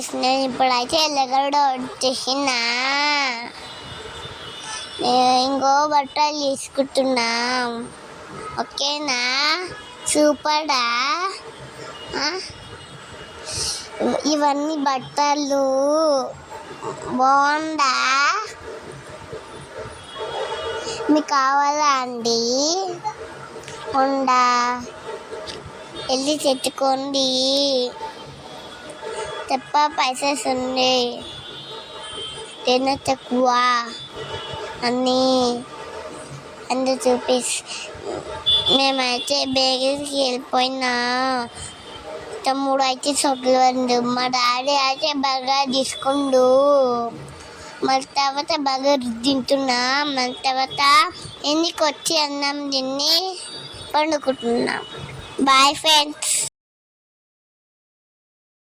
Guys, నేను ఇప్పుడైతే ఎల్లగడ వచ్చేసినా. ఇంకో బట్టలు తీసుకుంటున్నా. ఓకేనా? సూపర్డా? ఇవన్నీ బట్టలు బాగుందా? మీకు కావాలా అండి? ఉండా, వెళ్ళి తెచ్చుకోండి. తప్ప పైసెస్ ఉంది, తిన్న తక్కువ అన్నీ అందరు చూపిస్. మేమైతే బేకరీకి వెళ్ళిపోయినా. తమ్ముడు అయితే చొక్కలు, మా డాడీ అయితే బర్గర్ తీసుకుండు. మళ్ళీ తర్వాత బర్గర్ తింటున్నా. మళ్ళీ తర్వాత ఇంటికి వచ్చి అన్నం తిని పండుకుంటున్నాం. Bye friends.